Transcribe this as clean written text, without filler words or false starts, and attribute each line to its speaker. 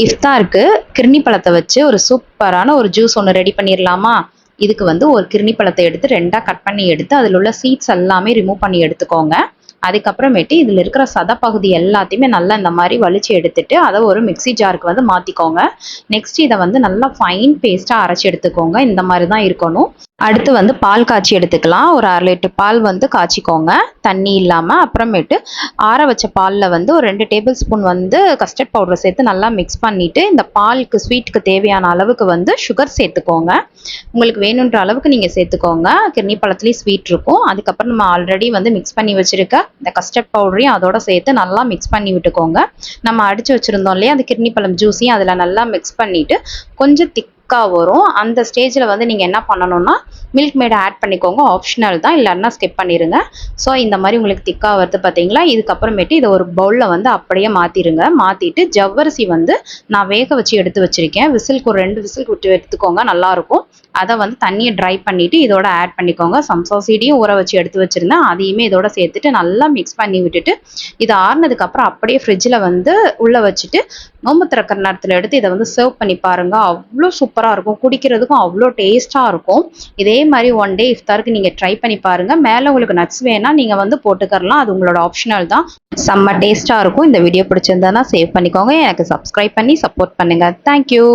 Speaker 1: இஃப்தாருக்கு கிர்னி பழத்தை வச்சு ஒரு சூப்பரான ஒரு ஜூஸ் ஒன்று ரெடி பண்ணிடலாமா? இதுக்கு வந்து ஒரு கிர்னி பழத்தை எடுத்து 2ஆக கட் பண்ணி எடுத்து அதில் உள்ள சீட்ஸ் எல்லாமே ரிமூவ் பண்ணி எடுத்துக்கோங்க. அதுக்கப்புறமேட்டு இதில் இருக்கிற சத பகுதி எல்லாத்தையுமே நல்லா இந்த மாதிரி வலிச்சு எடுத்துட்டு அதை ஒரு மிக்சி ஜாருக்கு வந்து மாற்றிக்கோங்க. நெக்ஸ்ட் இதை வந்து நல்லா ஃபைன் பேஸ்ட்டாக அரைச்சி எடுத்துக்கோங்க. இந்த மாதிரி தான் இருக்கணும். அடுத்து வந்து பால் காய்ச்சி எடுத்துக்கலாம். ஒரு 1/2 லிட்டர் பால் வந்து காய்ச்சிக்கோங்க, தண்ணி இல்லாமல். அப்புறமேட்டு ஆற வச்ச பாலில் வந்து ஒரு 2 டேபிள் ஸ்பூன் வந்து கஸ்டர்ட் பவுடர் சேர்த்து நல்லா மிக்ஸ் பண்ணிவிட்டு இந்த பாலுக்கு ஸ்வீட்டுக்கு தேவையான அளவுக்கு வந்து சுகர் சேர்த்துக்கோங்க. உங்களுக்கு வேணுன்ற அளவுக்கு நீங்கள் சேர்த்துக்கோங்க. கிர்னி பழத்துலேயும் ஸ்வீட் இருக்கும். அதுக்கப்புறம் நம்ம ஆல்ரெடி வந்து மிக்ஸ் பண்ணி வச்சுருக்க இந்த கஸ்டர்ட் பவுடரையும் அதோட சேர்த்து நல்லா மிக்ஸ் பண்ணி விட்டுக்கோங்க. நம்ம அடித்து வச்சுருந்தோம் இல்லையா அந்த கிர்னி பழம் ஜூஸையும் அதில் நல்லா மிக்ஸ் பண்ணிவிட்டு கொஞ்சம் வரும். அந்த ஸ்டேஜில் வந்து நீங்கள் என்ன பண்ணணும்னா மில்க் மேட் ஆட் பண்ணிக்கோங்க. ஆப்ஷனல் தான், இல்லைன்னா ஸ்கிப் பண்ணிடுங்க. ஸோ இந்த மாதிரி உங்களுக்கு திக்காக வருது பார்த்தீங்களா? இதுக்கப்புறமேட்டு இதை ஒரு பவுலில் வந்து அப்படியே மாற்றிடுங்க. மாற்றிட்டு ஜவ்வரிசி வந்து நான் வேக வச்சு எடுத்து வச்சுருக்கேன். விசிலுக்கு ஒரு 2 விசில் விட்டு எடுத்துக்கோங்க, நல்லாயிருக்கும். அதை வந்து தண்ணியை ட்ரை பண்ணிவிட்டு இதோட ஆட் பண்ணிக்கோங்க. சம்சா சீடையும் ஊற வச்சு எடுத்து வச்சுருந்தேன், அதையுமே இதோட சேர்த்துட்டு நல்லா மிக்ஸ் பண்ணி விட்டுட்டு இது ஆறுனதுக்கப்புறம் அப்படியே ஃப்ரிட்ஜில் வந்து உள்ளே வச்சுட்டு நோம்பு திறக்கிற நேரத்தில் எடுத்து இதை வந்து சர்வ் பண்ணி பாருங்கள். அவ்வளோ சூப்பராக இருக்கும், குடிக்கிறதுக்கும் அவ்வளோ டேஸ்ட்டாக இருக்கும். இதே மாதிரி ஒன் டே இஃப்தாருக்கு நீங்கள் ட்ரை பண்ணி பாருங்கள். மேலே உங்களுக்கு நட்ஸ் வேணால் நீங்கள் வந்து போட்டுக்கரலாம், அது உங்களோட ஆப்ஷனல் தான். செம்ம டேஸ்ட்டாக இருக்கும். இந்த வீடியோ பிடிச்சிருந்தா சேவ் பண்ணிக்கோங்க. எனக்கு சப்ஸ்கிரைப் பண்ணி சப்போர்ட் பண்ணுங்கள். தேங்க்யூ.